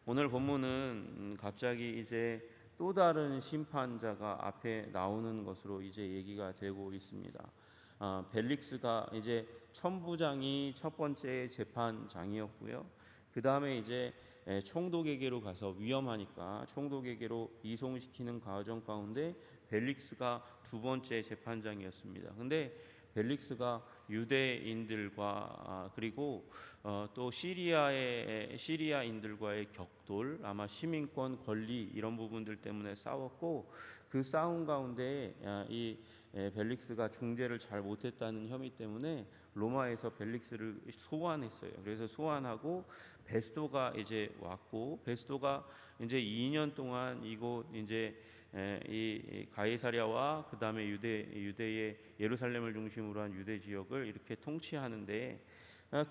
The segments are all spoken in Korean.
오늘 본문은 갑자기 이제 또 다른 심판자가 앞에 나오는 것으로 이제 얘기가 되고 있습니다. 벨릭스가 이제 천부장이 첫 번째 재판장이었고요. 그 다음에 이제 총독에게로 가서 위험하니까 총독에게로 이송시키는 과정 가운데 벨릭스가 두 번째 재판장이었습니다. 근데 벨릭스가 유대인들과 그리고 또 시리아인들과의 격돌, 아마 시민권 권리 이런 부분들 때문에 싸웠고, 그 싸움 가운데 이 벨릭스가 중재를 잘 못했다는 혐의 때문에 로마에서 벨릭스를 소환했어요. 그래서 소환하고 베스도가 이제 왔고, 베스도가 이제 2년 동안 이곳 이제 이 가이사랴와 그 다음에 유대의 예루살렘을 중심으로 한 유대 지역을 이렇게 통치하는데,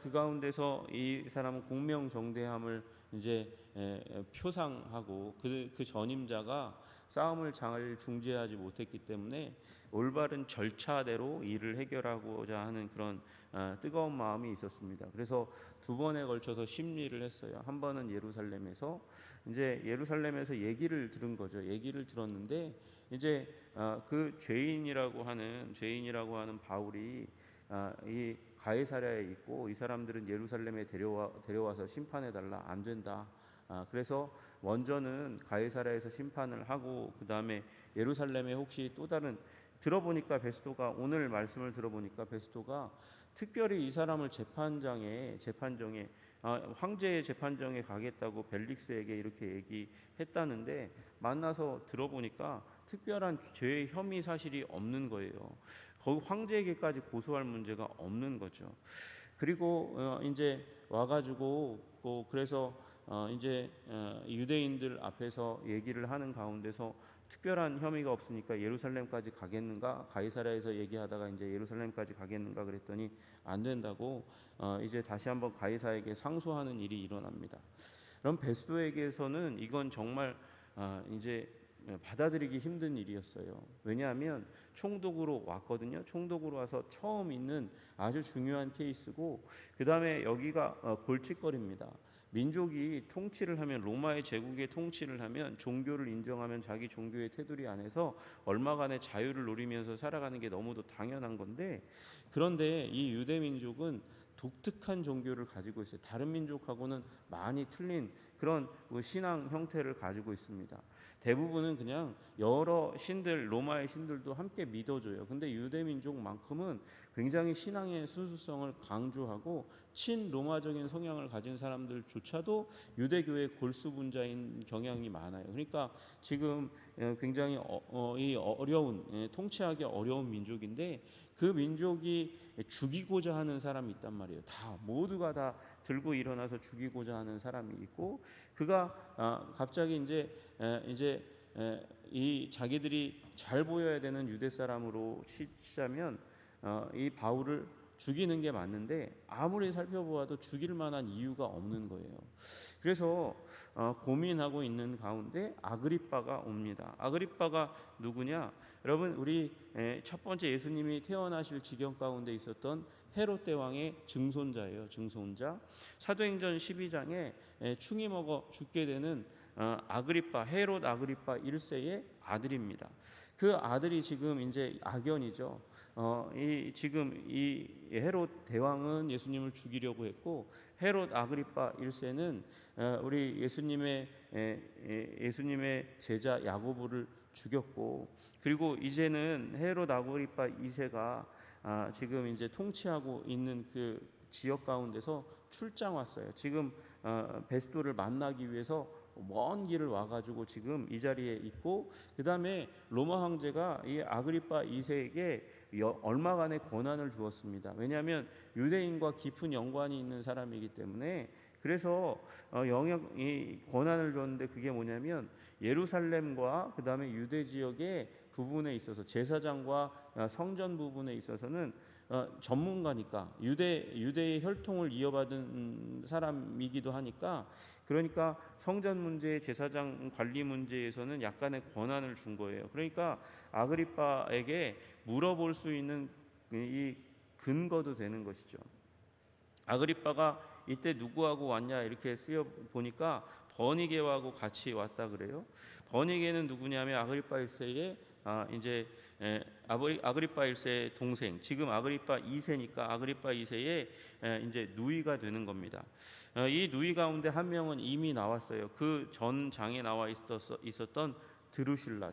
그 가운데서 이 사람은 공명정대함을 이제 표상하고 그 전임자가 싸움을 잘 중재하지 못했기 때문에 올바른 절차대로 일을 해결하고자 하는 그런 뜨거운 마음이 있었습니다. 그래서 두 번에 걸쳐서 심리를 했어요. 한 번은 예루살렘에서 얘기를 들은 거죠. 얘기를 들었는데 이제 그 죄인이라고 하는 바울이 이 가이사랴에 있고, 이 사람들은 예루살렘에 데려와서 심판해 달라, 안 된다. 그래서 먼저는 가이사랴에서 심판을 하고, 그 다음에 예루살렘에 혹시 또 다른, 들어보니까 베스도가, 오늘 말씀을 들어보니까 베스도가 특별히 이 사람을 재판정에 황제의 재판정에 가겠다고 벨릭스에게 이렇게 얘기했다는데, 만나서 들어보니까 특별한 죄의 혐의 사실이 없는 거예요. 거기 황제에게까지 고소할 문제가 없는 거죠. 그리고 이제 와가지고 그래서 이제 유대인들 앞에서 얘기를 하는 가운데서 특별한 혐의가 없으니까 예루살렘까지 가겠는가, 가이사랴에서 얘기하다가 이제 예루살렘까지 가겠는가 그랬더니 안 된다고 이제 다시 한번 가이사에게 상소하는 일이 일어납니다. 그럼 베스도에게서는 이건 정말 이제 받아들이기 힘든 일이었어요. 왜냐하면 총독으로 왔거든요. 총독으로 와서 처음 있는 아주 중요한 케이스고, 그 다음에 여기가 골칫거리입니다. 민족이 통치를 하면, 로마의 제국의 통치를 하면, 종교를 인정하면 자기 종교의 테두리 안에서 얼마간의 자유를 누리면서 살아가는 게 너무도 당연한 건데, 그런데 이 유대 민족은 독특한 종교를 가지고 있어요. 다른 민족하고는 많이 틀린 그런 신앙 형태를 가지고 있습니다. 대부분은 그냥 여러 신들, 로마의 신들도 함께 믿어줘요. 근데 유대 민족만큼은 굉장히 신앙의 순수성을 강조하고 친로마적인 성향을 가진 사람들조차도 유대교의 골수분자인 경향이 많아요. 그러니까 지금 굉장히 이 어려운, 통치하기 어려운 민족인데, 그 민족이 죽이고자 하는 사람이 있단 말이에요. 모두가 다 들고 일어나서 죽이고자 하는 사람이 있고, 그가 갑자기 이제 이 자기들이 잘 보여야 되는 유대 사람으로 치자면 이 바울을 죽이는 게 맞는데, 아무리 살펴보아도 죽일 만한 이유가 없는 거예요. 그래서 고민하고 있는 가운데 아그리빠가 옵니다. 아그리빠가 누구냐? 여러분, 우리 첫 번째 예수님이 태어나실 지경 가운데 있었던 헤롯 대왕의 증손자예요. 증손자. 사도행전 12장에 충이 먹어 죽게 되는 헤롯 아그리빠 1세의 아들입니다. 그 아들이 지금 이제 악연이죠. 지금 이 헤롯 대왕은 예수님을 죽이려고 했고, 헤롯 아그리빠 1세는 우리 예수님의 제자 야고보를 죽였고, 그리고 이제는 헤롯 아그리빠 2세가 지금 이제 통치하고 있는 그 지역 가운데서 출장 왔어요. 지금 베스도를 만나기 위해서 먼 길을 와가지고 지금 이 자리에 있고, 그 다음에 로마 황제가 이 아그리빠 2세에게 얼마간의 권한을 주었습니다. 왜냐하면 유대인과 깊은 연관이 있는 사람이기 때문에. 그래서 이 권한을 줬는데, 그게 뭐냐면 예루살렘과 그 다음에 유대 지역의 부분에 있어서, 제사장과 성전 부분에 있어서는 전문가니까, 유대의 혈통을 이어받은 사람이기도 하니까, 그러니까 성전 문제, 제사장 관리 문제에서는 약간의 권한을 준 거예요. 그러니까 아그리빠에게 물어볼 수 있는 이 근거도 되는 것이죠. 아그리빠가 이때 누구하고 왔냐 이렇게 쓰여 보니까 버니게하고 같이 왔다 그래요. 버니게는 누구냐면 아그리파 1세의 이제 아그리파 1세의 동생, 지금 아그리파 2세니까 아그리파 2세의 이제 누이가 되는 겁니다. 이 누이 가운데 한 명은 이미 나왔어요. 그 전 장에 나와 있었던 드루실라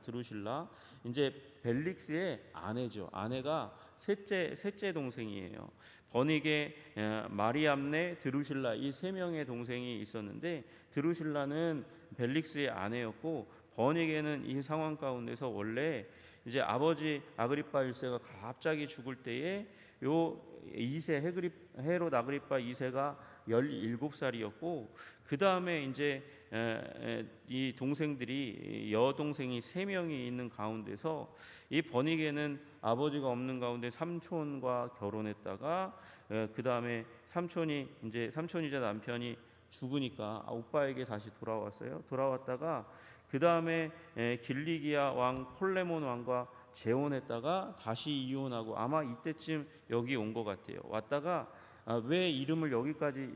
이제 벨릭스의 아내죠. 아내가 셋째 동생이에요. 버니게, 마리암네, 드루실라 이 세 명의 동생이 있었는데 드루실라는 벨릭스의 아내였고 버니게는 이 상황 가운데서 원래 이제 아버지 아그리파 1세가 갑자기 죽을 때에 요 2세 헤롯 아그리파 2세가 17살이었고 그 다음에 이제 이 동생들이 여동생이 3명이 있는 가운데서 이 버니게는 아버지가 없는 가운데 삼촌과 결혼했다가 그 다음에 삼촌이자 남편이 죽으니까 오빠에게 다시 돌아왔어요. 돌아왔다가 그 다음에 길리기아 왕 콜레몬 왕과 재혼했다가 다시 이혼하고 아마 이때쯤 여기 온 것 같아요. 왔다가 왜 이름을 여기까지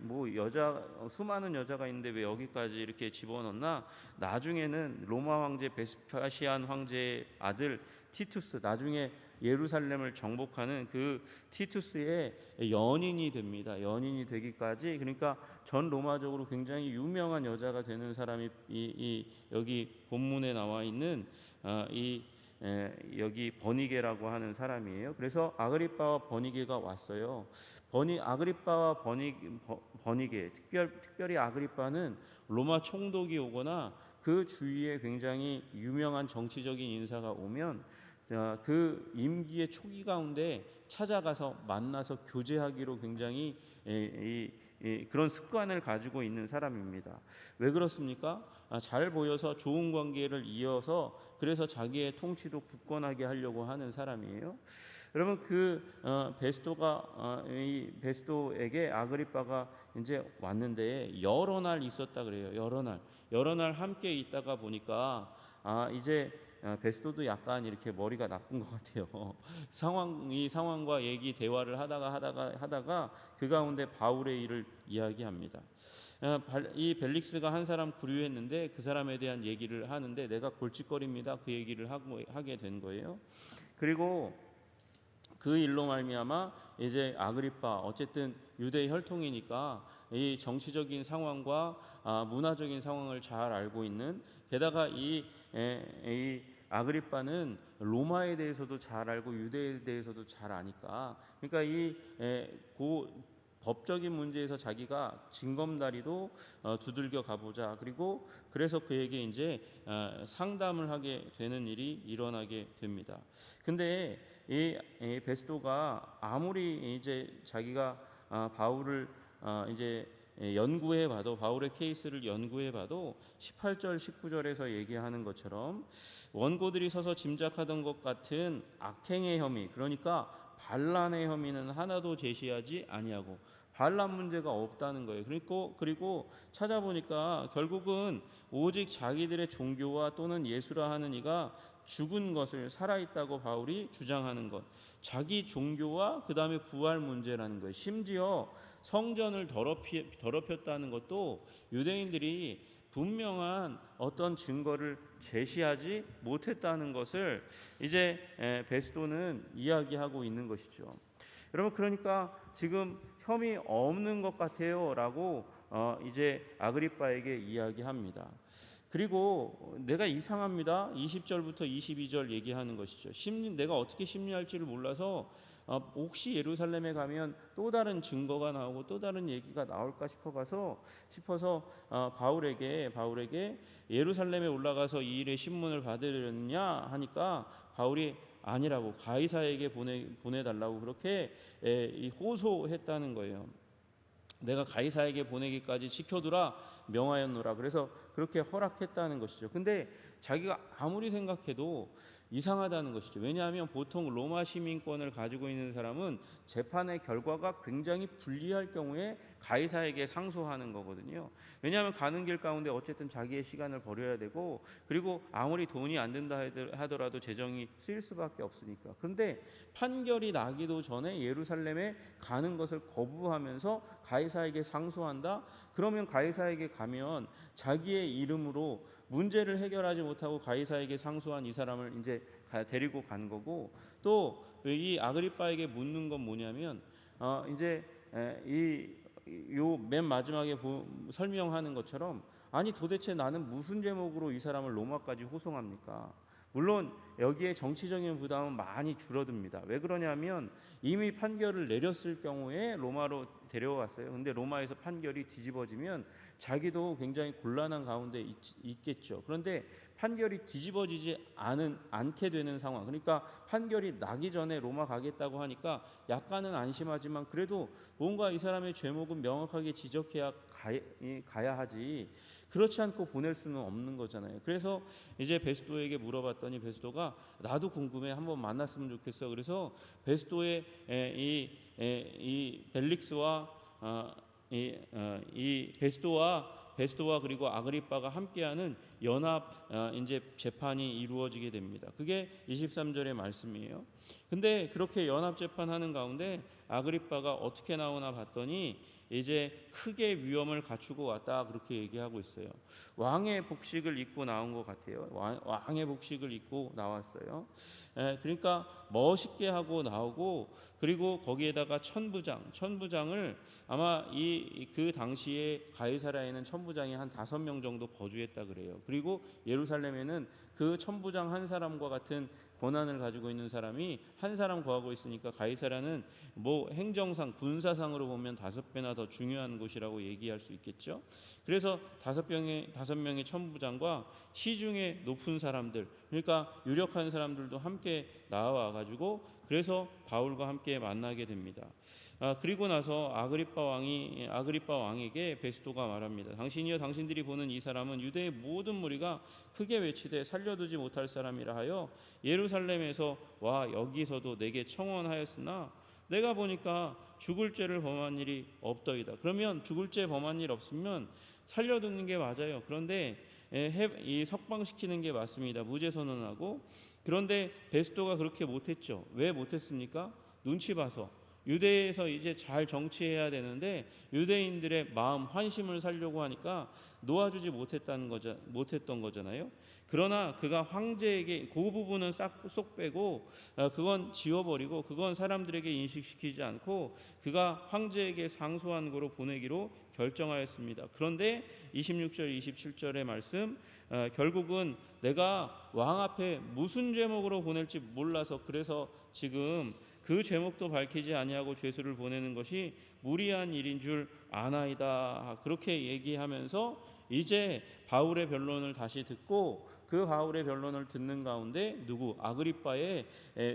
수많은 여자가 있는데 왜 여기까지 이렇게 집어넣나? 나중에는 로마 황제 베스파시안 황제의 아들 티투스, 나중에 예루살렘을 정복하는 그 티투스의 연인이 됩니다. 연인이 되기까지, 그러니까 전 로마적으로 굉장히 유명한 여자가 되는 사람이 여기 본문에 나와 있는 여기 버니게라고 하는 사람이에요. 그래서 아그리빠와 버니게가 왔어요. 아그리빠와 버니게, 특별히 아그리빠는 로마 총독이 오거나 그 주위에 굉장히 유명한 정치적인 인사가 오면 그 임기의 초기 가운데 찾아가서 만나서 교제하기로 굉장히 그런 습관을 가지고 있는 사람입니다. 왜 그렇습니까? 잘 보여서 좋은 관계를 이어서 그래서 자기의 통치도 굳건하게 하려고 하는 사람이에요. 여러분 이 베스도에게 아그리빠가 이제 왔는데 여러 날 있었다 그래요. 여러 날 함께 있다가 보니까 이제 베스도도 약간 이렇게 머리가 나쁜 것 같아요. 이 상황과 대화를 하다가 그 가운데 바울의 일을 이야기합니다. 이 벨릭스가 한 사람 구류했는데 그 사람에 대한 얘기를 하는데 내가 골칫거립니다. 그 얘기를 하게 된 거예요. 그리고 그 일로 말미암아 이제 아그리빠, 어쨌든 유대 혈통이니까 이 정치적인 상황과 문화적인 상황을 잘 알고 있는, 게다가 이 아그리빠는 로마에 대해서도 잘 알고 유대에 대해서도 잘 아니까, 그러니까 법적인 문제에서 자기가 징검다리도 두들겨 가보자. 그리고 그래서 그에게 이제 상담을 하게 되는 일이 일어나게 됩니다. 근데 이 베스도가 아무리 이제 자기가 바울을 이제 연구해봐도, 바울의 케이스를 연구해봐도 18절 19절에서 얘기하는 것처럼 원고들이 서서 짐작하던 것 같은 악행의 혐의, 그러니까 반란의 혐의는 하나도 제시하지 아니하고, 반란 문제가 없다는 거예요. 그리고 찾아보니까 결국은 오직 자기들의 종교와 또는 예수라 하는 이가 죽은 것을 살아있다고 바울이 주장하는 것, 자기 종교와 그 다음에 부활 문제라는 거예요. 심지어 성전을 더럽혔다는 것도 유대인들이 분명한 어떤 증거를 제시하지 못했다는 것을 이제 베스도는 이야기하고 있는 것이죠. 여러분, 그러니까 지금 혐의 없는 것 같아요라고 이제 아그리빠에게 이야기합니다. 그리고 내가 이상합니다. 20절부터 22절 얘기하는 것이죠. 내가 어떻게 심리할지를 몰라서 혹시 예루살렘에 가면 또 다른 증거가 나오고 또 다른 얘기가 나올까 싶어서 바울에게 예루살렘에 올라가서 이 일의 신문을 받으려느냐 하니까 바울이 아니라고, 가이사에게 보내달라고 그렇게 호소했다는 거예요. 내가 가이사에게 보내기까지 지켜두라 명하였노라. 그래서 그렇게 허락했다는 것이죠. 근데 자기가 아무리 생각해도 이상하다는 것이죠. 왜냐하면 보통 로마 시민권을 가지고 있는 사람은 재판의 결과가 굉장히 불리할 경우에 가이사에게 상소하는 거거든요. 왜냐하면 가는 길 가운데 어쨌든 자기의 시간을 버려야 되고, 그리고 아무리 돈이 안 된다 하더라도 재정이 쓰일 수밖에 없으니까. 그런데 판결이 나기도 전에 예루살렘에 가는 것을 거부하면서 가이사에게 상소한다. 그러면 가이사에게 가면 자기의 이름으로 문제를 해결하지 못하고 가이사에게 상소한 이 사람을 이제 데리고 간 거고, 또 이 아그리빠에게 묻는 건 뭐냐면 이제 요 맨 마지막에 설명하는 것처럼, 아니 도대체 나는 무슨 제목으로 이 사람을 로마까지 호송합니까? 물론 여기에 정치적인 부담은 많이 줄어듭니다. 왜 그러냐면 이미 판결을 내렸을 경우에 로마로 데려왔어요. 근데 로마에서 판결이 뒤집어지면 자기도 굉장히 곤란한 가운데 있겠죠. 그런데 판결이 뒤집어지지 않게 되는 상황. 그러니까 판결이 나기 전에 로마 가겠다고 하니까 약간은 안심하지만 그래도 뭔가 이 사람의 죄목은 명확하게 지적해야 가야 하지. 그렇지 않고 보낼 수는 없는 거잖아요. 그래서 이제 베스도에게 물어봤더니 베스도가 나도 궁금해, 한번 만났으면 좋겠어. 그래서 베스도의 이 벨릭스와 이 베스도와 그리고 아그리빠가 함께하는 연합 이제 재판이 이루어지게 됩니다. 그게 23절의 말씀이에요. 근데 그렇게 연합 재판하는 가운데 아그리빠가 어떻게 나오나 봤더니 이제 크게 위험을 갖추고 왔다, 그렇게 얘기하고 있어요. 왕의 복식을 입고 나온 것 같아요. 왕의 복식을 입고 나왔어요. 그러니까 멋있게 하고 나오고, 그리고 거기에다가 천부장을 아마 그 당시에 가이사랴에는 천부장이 한 5명 정도 거주했다 그래요. 그리고 예루살렘에는 그 천부장 한 사람과 같은 권한을 가지고 있는 사람이 한 사람 거하고 있으니까 가이사랴는 뭐 행정상 군사상으로 보면 5배나 더 중요한 곳이라고 얘기할 수 있겠죠. 그래서 5명의 천부장과 시중에 높은 사람들, 그러니까 유력한 사람들도 함께 나와 가지고 그래서 바울과 함께 만나게 됩니다. 그리고 나서 아그리빠 왕에게 베스도가 말합니다. 당신이여 당신들이 보는 이 사람은 유대의 모든 무리가 크게 외치되 살려두지 못할 사람이라 하여 예루살렘에서 와 여기서도 내게 청원하였으나 내가 보니까 죽을 죄를 범한 일이 없더이다. 그러면 죽을 죄 범한 일 없으면 살려두는 게 맞아요. 그런데 이 석방시키는 게 맞습니다. 무죄 선언하고. 그런데 베스도가 그렇게 못했죠. 왜 못했습니까? 눈치 봐서. 유대에서 이제 잘 정치해야 되는데 유대인들의 마음 환심을 살려고 하니까 놓아주지 못했던 거잖아요. 그러나 그가 황제에게 그 부분은 쏙 빼고 그건 지워버리고 그건 사람들에게 인식시키지 않고 그가 황제에게 상소한 거로 보내기로 결정하였습니다. 그런데 26절 27절의 말씀, 결국은 내가 왕 앞에 무슨 제목으로 보낼지 몰라서 그래서 지금 그 제목도 밝히지 아니하고 죄수를 보내는 것이 무리한 일인 줄 아나이다. 그렇게 얘기하면서 이제 바울의 변론을 다시 듣고 그 바울의 변론을 듣는 가운데 아그리빠의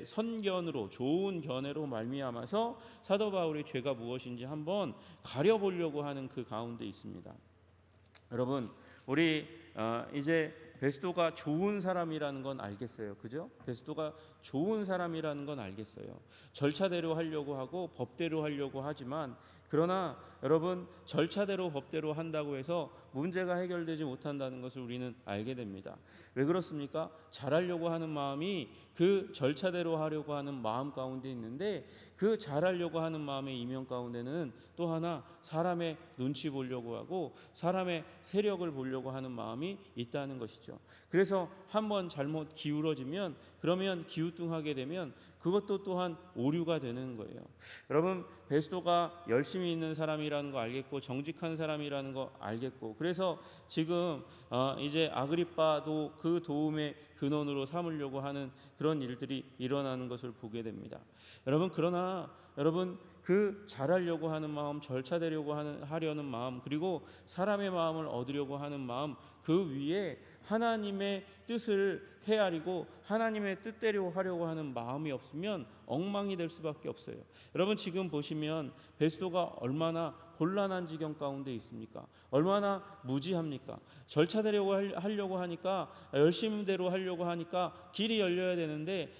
선견으로, 좋은 견해로 말미암아서 사도 바울의 죄가 무엇인지 한번 가려보려고 하는 그 가운데 있습니다. 여러분, 우리 이제 베스도가 좋은 사람이라는 건 알겠어요. 그죠? 베스도가 좋은 사람이라는 건 알겠어요. 절차대로 하려고 하고 법대로 하려고 하지만, 그러나 여러분, 절차대로 법대로 한다고 해서 문제가 해결되지 못한다는 것을 우리는 알게 됩니다. 왜 그렇습니까? 잘하려고 하는 마음이 그 절차대로 하려고 하는 마음 가운데 있는데, 그 잘하려고 하는 마음의 이면 가운데는 또 하나 사람의 눈치 보려고 하고 사람의 세력을 보려고 하는 마음이 있다는 것이죠. 그래서 한번 잘못 기울어지면, 그러면 기우뚱하게 되면 그것도 또한 오류가 되는 거예요. 여러분, 베스도가 열심히 있는 사람이라는 거 알겠고 정직한 사람이라는 거 알겠고, 그래서 지금 이제 아그리빠도 그 도움의 근원으로 삼으려고 하는 그런 일들이 일어나는 것을 보게 됩니다. 그러나 여러분, 그 잘하려고 하는 마음, 절차되려고 하려는 마음, 그리고 사람의 마음을 얻으려고 하는 마음, 그 위에 하나님의 뜻을 헤아리고 하나님의 뜻대로 하려고 하는 마음이 없으면 엉망이 될 수밖에 없어요. 여러분, 지금 보시면 베스도가 얼마나 곤란한 지경 가운데 있습니까? 얼마나 무지합니까? 절차대로 하려고 하니까, 열심대로 하려고 하니까 길이 열려야 되는데,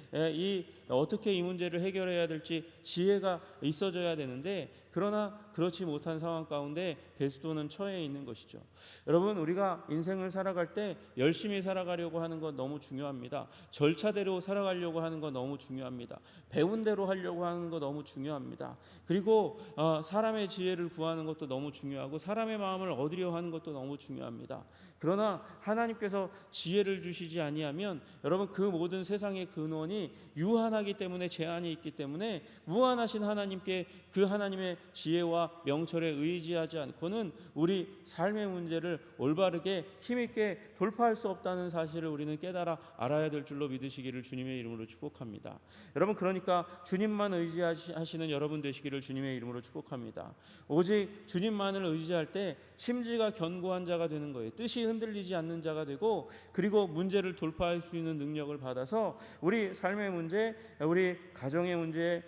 어떻게 이 문제를 해결해야 될지 지혜가 있어져야 되는데, 그러나 그렇지 못한 상황 가운데 베스도는 처해 있는 것이죠. 여러분, 우리가 인생을 살아갈 때 열심히 살아가려고 하는 건 너무 중요합니다. 절차대로 살아가려고 하는 건 너무 중요합니다. 배운 대로 하려고 하는 거 너무 중요합니다. 그리고 사람의 지혜를 구하는 것도 너무 중요하고 사람의 마음을 얻으려 하는 것도 너무 중요합니다. 그러나 하나님께서 지혜를 주시지 아니하면 여러분, 그 모든 세상의 근원이 유한하기 때문에, 제한이 있기 때문에 무한하신 하나님께, 그 하나님의 지혜와 명철에 의지하지 않고는 우리 삶의 문제를 올바르게 힘있게 돌파할 수 없다는 사실을 우리는 깨달아 알아야 될 줄로 믿으시기를 주님의 이름으로 축복합니다. 여러분, 그러니까 주님만 의지하시는 여러분 되시기를 주님의 이름으로 축복합니다. 오직 주님만을 의지할 때 심지가 견고한 자가 되는 거예요. 뜻이 흔들리지 않는 자가 되고, 그리고 문제를 돌파할 수 있는 능력을 받아서 우리 삶의 문제, 우리 가정의 문제,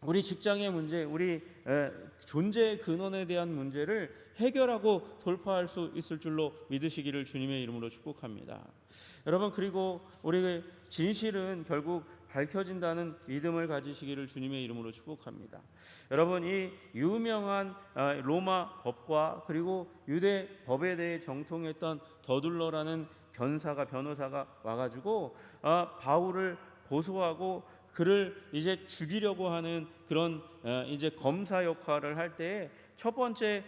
우리 직장의 문제, 우리 존재의 근원에 대한 문제를 해결하고 돌파할 수 있을 줄로 믿으시기를 주님의 이름으로 축복합니다. 여러분, 그리고 우리 진실은 결국 밝혀진다는 믿음을 가지시기를 주님의 이름으로 축복합니다. 여러분, 이 유명한 로마 법과 그리고 유대 법에 대해 정통했던 더둘러라는 변호사가 와가지고 바울을 고소하고 그를 이제 죽이려고 하는 그런 이제 검사 역할을 할 때에 첫 번째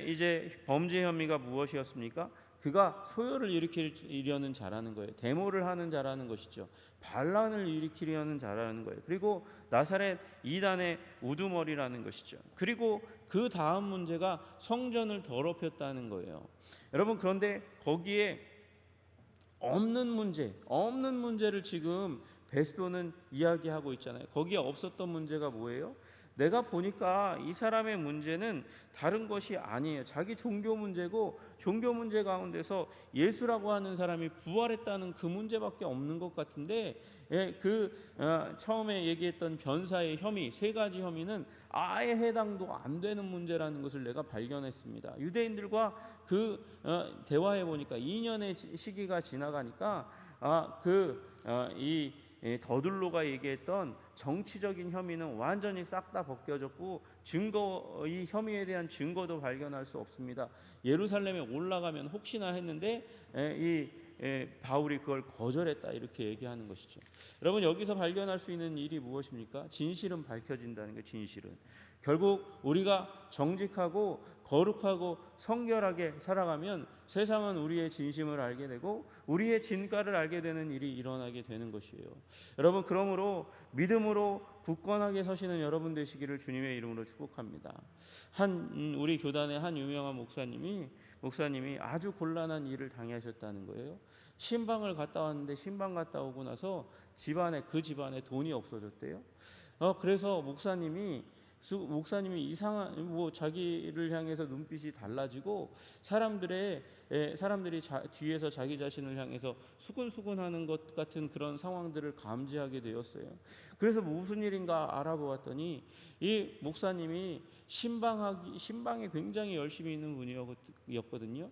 이제 범죄 혐의가 무엇이었습니까? 그가 소요를 일으키려는 자라는 거예요. 데모를 하는 자라는 것이죠. 반란을 일으키려는 자라는 거예요. 그리고 나사렛 이단의 우두머리라는 것이죠. 그리고 그 다음 문제가 성전을 더럽혔다는 거예요. 여러분, 그런데 거기에 없는 문제를 지금 베스도는 이야기하고 있잖아요. 거기에 없었던 문제가 뭐예요? 내가 보니까 이 사람의 문제는 다른 것이 아니에요. 자기 종교 문제고, 종교 문제 가운데서 예수라고 하는 사람이 부활했다는 그 문제밖에 없는 것 같은데, 처음에 얘기했던 변사의 혐의, 세 가지 혐의는 아예 해당도 안 되는 문제라는 것을 내가 발견했습니다. 유대인들과 대화해 보니까 2년의 시기가 지나가니까 이 더둘로가 얘기했던 정치적인 혐의는 완전히 싹 다 벗겨졌고, 이 혐의에 대한 증거도 발견할 수 없습니다. 예루살렘에 올라가면 혹시나 했는데 바울이 그걸 거절했다, 이렇게 얘기하는 것이죠. 여러분, 여기서 발견할 수 있는 일이 무엇입니까? 진실은 밝혀진다는 거예요. 진실은 결국 우리가 정직하고 거룩하고 성결하게 살아가면 세상은 우리의 진심을 알게 되고 우리의 진가를 알게 되는 일이 일어나게 되는 것이에요. 여러분, 그러므로 믿음으로 굳건하게 서시는 여러분 되시기를 주님의 이름으로 축복합니다. 우리 교단의 한 유명한 목사님이 아주 곤란한 일을 당하셨다는 거예요. 신방을 갔다 왔는데, 신방 갔다 오고 나서 그 집안에 돈이 없어졌대요. 그래서 목사님이 이상한 자기를 향해서 눈빛이 달라지고 사람들이 뒤에서 자기 자신을 향해서 수근수근하는 것 같은 그런 상황들을 감지하게 되었어요. 그래서 무슨 일인가 알아보았더니 이 목사님이 신방에 굉장히 열심히 있는 분이었거든요.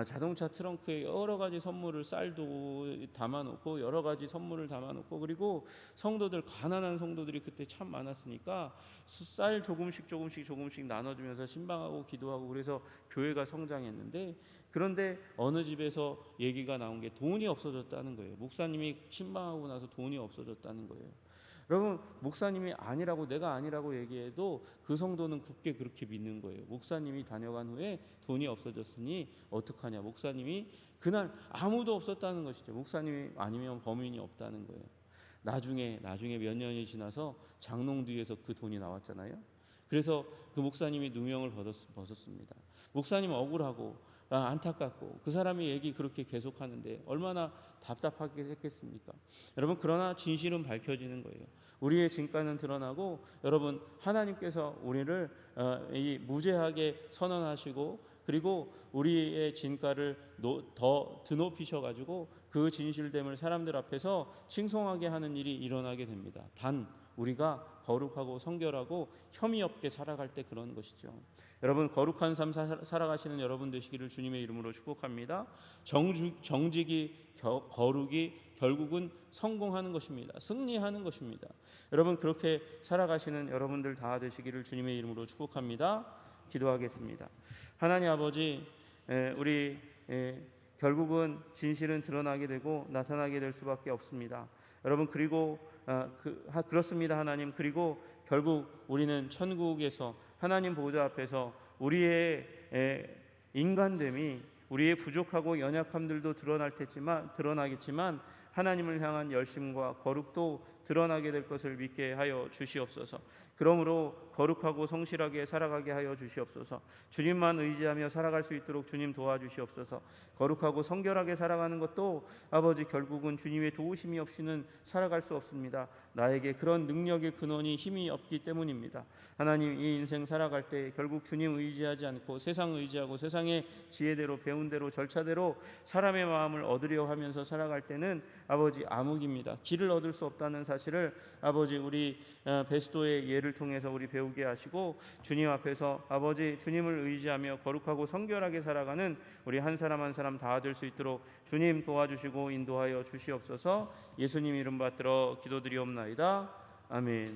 자동차 트렁크에 여러 가지 선물을, 쌀도 담아놓고 여러 가지 선물을 담아놓고, 그리고 가난한 성도들이 그때 참 많았으니까 쌀 조금씩 나눠주면서 신방하고 기도하고, 그래서 교회가 성장했는데, 그런데 어느 집에서 얘기가 나온 게 돈이 없어졌다는 거예요. 목사님이 신방하고 나서 돈이 없어졌다는 거예요. 여러분, 목사님이 내가 아니라고 얘기해도 그 성도는 굳게 그렇게 믿는 거예요. 목사님이 다녀간 후에 돈이 없어졌으니 어떡하냐. 목사님이 그날 아무도 없었다는 것이죠. 목사님이 아니면 범인이 없다는 거예요. 나중에 몇 년이 지나서 장롱 뒤에서 그 돈이 나왔잖아요. 그래서 그 목사님이 누명을 벗었습니다. 목사님 억울하고 안타깝고, 그 사람이 얘기 그렇게 계속하는데 얼마나 답답하게 했겠습니까? 여러분, 그러나 진실은 밝혀지는 거예요. 우리의 진가는 드러나고, 여러분, 하나님께서 우리를 무죄하게 선언하시고, 그리고 우리의 진가를 더 드높이셔가지고 그 진실됨을 사람들 앞에서 칭송하게 하는 일이 일어나게 됩니다. 단 우리가 거룩하고 성결하고 혐의 없게 살아갈 때 그런 것이죠. 여러분, 거룩한 삶 살아가시는 여러분 되시기를 주님의 이름으로 축복합니다. 정직이, 거룩이 결국은 성공하는 것입니다. 승리하는 것입니다. 여러분, 그렇게 살아가시는 여러분들 다 되시기를 주님의 이름으로 축복합니다. 기도하겠습니다. 하나님 아버지, 우리 결국은 진실은 드러나게 되고 나타나게 될 수밖에 없습니다. 여러분, 그리고 그렇습니다. 하나님, 그리고 결국 우리는 천국에서 하나님 보좌 앞에서 우리의 인간됨이, 우리의 부족하고 연약함들도 드러나겠지만 하나님을 향한 열심과 거룩도 드러나게 될 것을 믿게 하여 주시옵소서. 그러므로 거룩하고 성실하게 살아가게 하여 주시옵소서. 주님만 의지하며 살아갈 수 있도록 주님 도와주시옵소서. 거룩하고 성결하게 살아가는 것도 아버지 결국은 주님의 도우심이 없이는 살아갈 수 없습니다. 나에게 그런 능력의 근원이 힘이 없기 때문입니다. 하나님, 이 인생 살아갈 때 결국 주님 의지하지 않고 세상 의지하고 세상의 지혜대로 배운 대로 절차대로 사람의 마음을 얻으려 하면서 살아갈 때는 아버지 암흑입니다. 길을 얻을 수 없다는 사실을 아버지 우리 베스도의 예를 통해서 우리 배우게 하시고 주님 앞에서 아버지 주님을 의지하며 거룩하고 성결하게 살아가는 우리 한 사람 한 사람 다 될 수 있도록 주님 도와주시고 인도하여 주시옵소서. 예수님 이름 받들어 기도드리옵나이다. 아멘.